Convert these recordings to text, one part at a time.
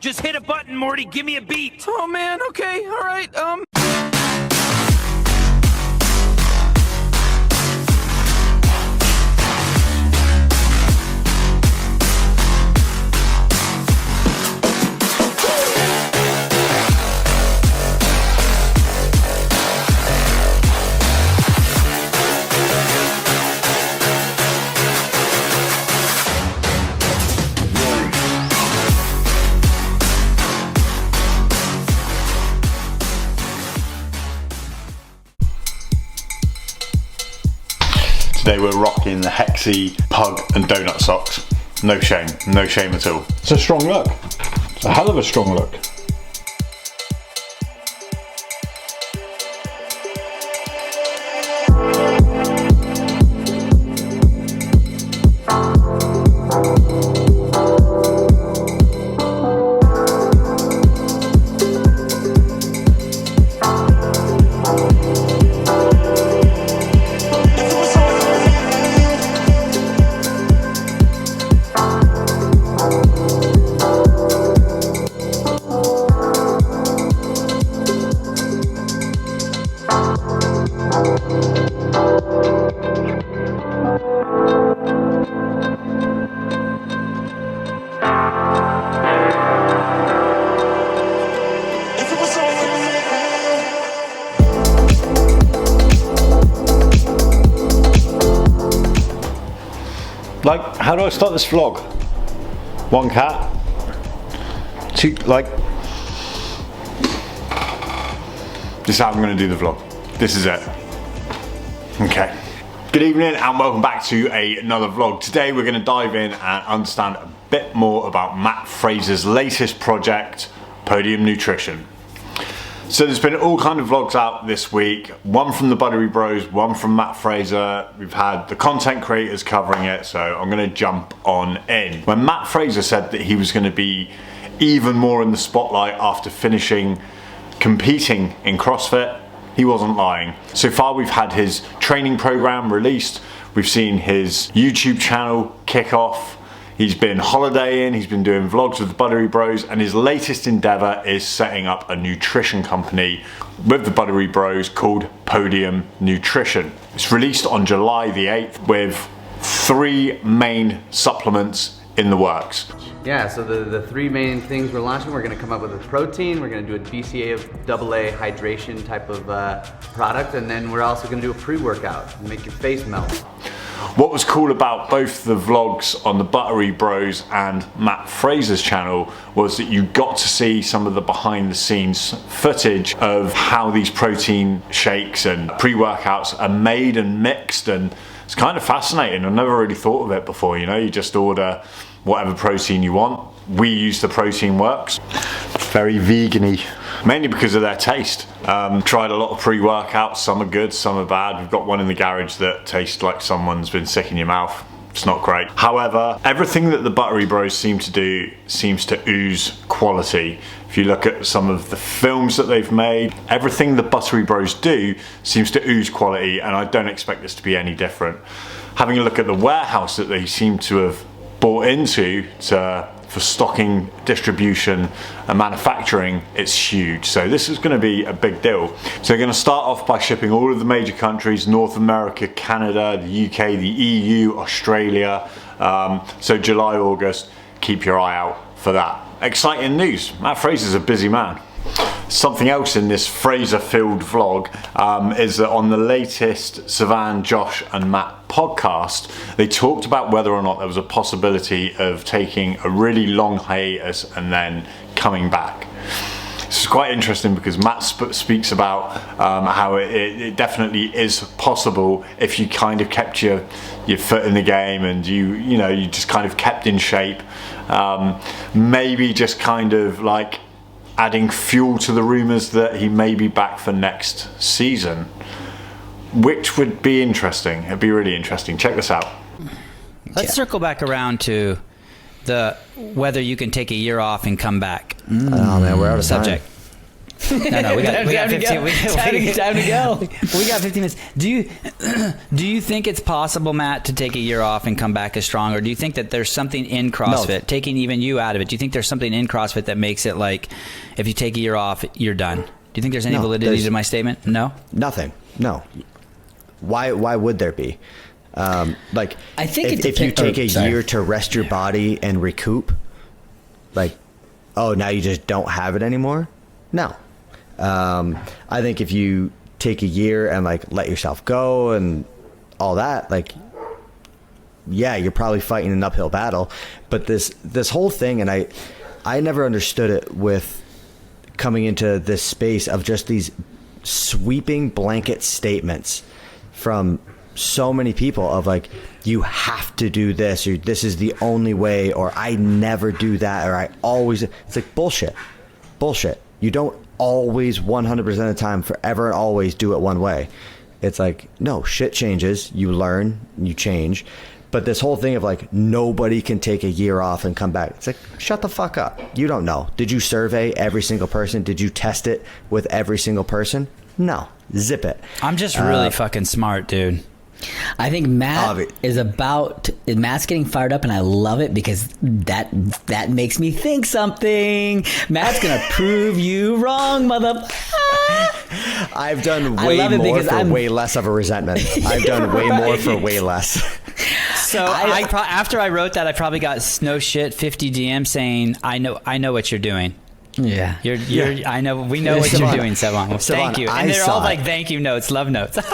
Just hit a button, Morty. Give me a beat. Oh, man. Okay. All right. Today we're rocking the Hexy pug and donut socks. No shame at all. It's a strong look. It's a hell of a strong look. Like, how do I start this vlog? One cat, two, like, this is how I'm going to do the vlog. This is it. Okay. Good evening and welcome back to another vlog. Today we're going to dive in and understand a bit more about Matt Fraser's latest project, Podium Nutrition. So there's been all kind of vlogs out this week, one from the Buttery Bros, one from Matt Fraser. We've had the content creators covering it, so I'm going to jump on in. When Matt Fraser said that he was going to be even more in the spotlight after finishing competing in CrossFit, he wasn't lying. So far we've had his training program released, we've seen his YouTube channel kick off, he's been holidaying, he's been doing vlogs with the Buttery Bros, and his latest endeavor is setting up a nutrition company with the Buttery Bros called Podium Nutrition. It's released on July the 8th with 3 main supplements in the works. Yeah, so the 3 main things we're launching, we're gonna come up with a protein, we're gonna do a BCAA hydration type of product, and then we're also gonna do a pre-workout, make your face melt. What was cool about both the vlogs on the Buttery Bros and Matt Fraser's channel was that you got to see some of the behind the scenes footage of how these protein shakes and pre-workouts are made and mixed, and it's kind of fascinating. I've never really thought of it before, you know, you just order whatever protein you want. We use the Protein Works. Very vegan-y. Mainly because of their taste. Tried a lot of pre-workouts, some are good, some are bad. We've got one in the garage that tastes like someone's been sick in your mouth. It's not great. However, everything that the Buttery Bros seem to do seems to ooze quality. If you look at some of the films that they've made, everything the Buttery Bros do seems to ooze quality, and I don't expect this to be any different. Having a look at the warehouse that they seem to have bought into for stocking, distribution and manufacturing, it's huge. So this is going to be a big deal. So they're going to start off by shipping all of the major countries, North America, Canada, the UK, the EU, Australia. So July, August, keep your eye out for that. Exciting news. Matt Fraser's a busy man. Something else in this Fraser-filled vlog is that on the latest Savan, Josh and Matt podcast, they talked about whether or not there was a possibility of taking a really long hiatus and then coming back. This is quite interesting because Matt speaks about how it definitely is possible if you kind of kept your foot in the game and you just kind of kept in shape. Maybe just kind of like adding fuel to the rumours that he may be back for next season, which would be interesting. It'd be really interesting. Check this out. Let's circle back around to the whether you can take a year off and come back. Oh man, we're out of subject. No, we got 15. Time to go. We got 15 minutes. Do you think it's possible, Matt, to take a year off and come back as strong, or do you think that there's something in CrossFit, taking even you out of it? Do you think there's something in CrossFit that makes it like, if you take a year off, you're done? Do you think there's any validity to my statement? No. Nothing. No. Why would there be? Like, I think if you take a year to rest your body and recoup, like, oh, now you just don't have it anymore? No. I think if you take a year and like let yourself go and all that, like, yeah, you're probably fighting an uphill battle. But this whole thing, and I never understood it with coming into this space of just these sweeping blanket statements from so many people of like, you have to do this, or this is the only way, or I never do that, or I always. It's like bullshit. You don't always 100% of the time forever and always do it one way. It's like, no, shit changes, you learn, you change. But this whole thing of like, nobody can take a year off and come back, it's like, shut the fuck up. You don't know. Did you survey every single person? Did you test it with every single person? No. Zip it. I'm just really fucking smart, dude. I think Matt's getting fired up, and I love it because that makes me think something. Matt's gonna prove you wrong, I've done way more for way less of a resentment. I've done way more for way less. So after I wrote that, I probably got no shit 50 DMs saying, I know what you're doing. Yeah. I know, we know what you're doing, Sevan. Well, thank you. And they're all like, thank you notes, love notes. Of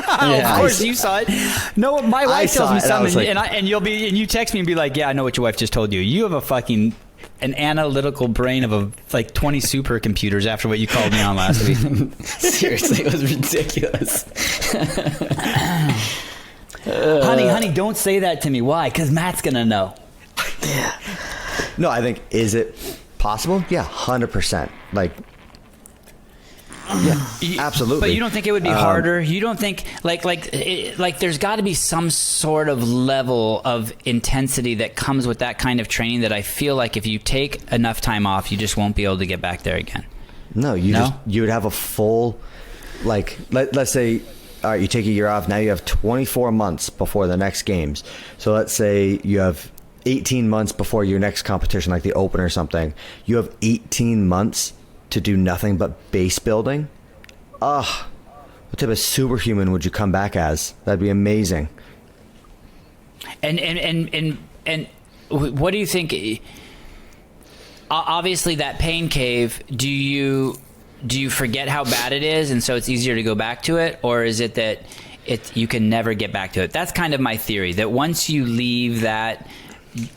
course, you saw it. No, my wife tells me something, and you text me and be like, yeah, I know what your wife just told you. You have an analytical brain of like 20 supercomputers after what you called me on last week. Seriously, it was ridiculous. Honey, don't say that to me. Why? Because Matt's gonna know. Yeah. No, I think, is it possible? Yeah, 100%. Like, yeah, absolutely. But you don't think it would be harder? You don't think like there's got to be some sort of level of intensity that comes with that kind of training that I feel like if you take enough time off, you just won't be able to get back there again. No, you would have a full, like, let's say, all right, you take a year off. Now you have 24 months before the next games. So let's say you have 18 months before your next competition, like the Open or something. You have 18 months to do nothing but base building. What type of superhuman would you come back as? That'd be amazing. And what do you think? Obviously, that pain cave. Do you forget how bad it is, and so it's easier to go back to it, or is it that you can never get back to it? That's kind of my theory. That once you leave that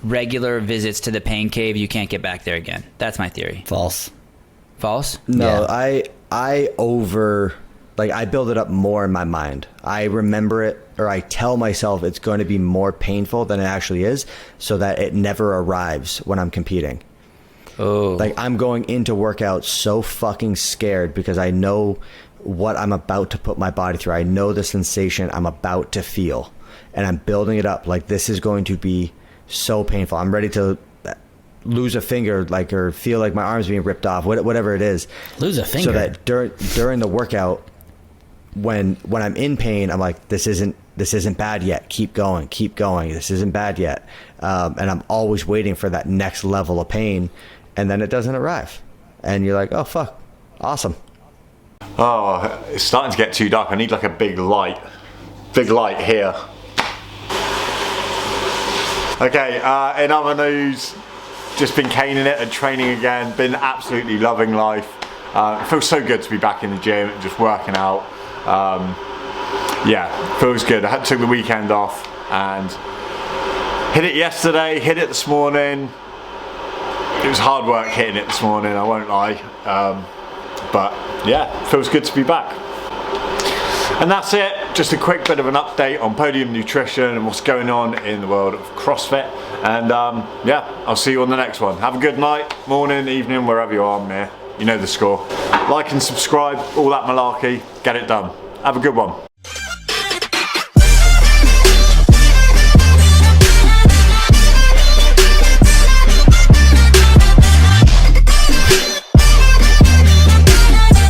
regular visits to the pain cave, you can't get back there again. That's my theory. False? No, yeah. I build it up more in my mind. I remember it, or I tell myself it's going to be more painful than it actually is, so that it never arrives when I'm competing. Oh. Like, I'm going into workouts so fucking scared because I know what I'm about to put my body through. I know the sensation I'm about to feel, and I'm building it up like this is going to be so painful. I'm ready to lose a finger, like, or feel like my arm's being ripped off, whatever it is. Lose a finger. So that during the workout, when I'm in pain, I'm like, this isn't bad yet. Keep going. This isn't bad yet. And I'm always waiting for that next level of pain, and then it doesn't arrive, and you're like, oh fuck, awesome. Oh, it's starting to get too dark. I need like a big light here. Okay, in other news, just been caning it and training again, been absolutely loving life. It feels so good to be back in the gym and just working out. Yeah, feels good. I took the weekend off and hit it yesterday, hit it this morning. It was hard work hitting it this morning, I won't lie. But yeah, feels good to be back. And that's it, just a quick bit of an update on Podium Nutrition and what's going on in the world of CrossFit. And yeah, I'll see you on the next one. Have a good night, morning, evening, wherever you are, man. You know the score. Like and subscribe, all that malarkey, get it done. Have a good one.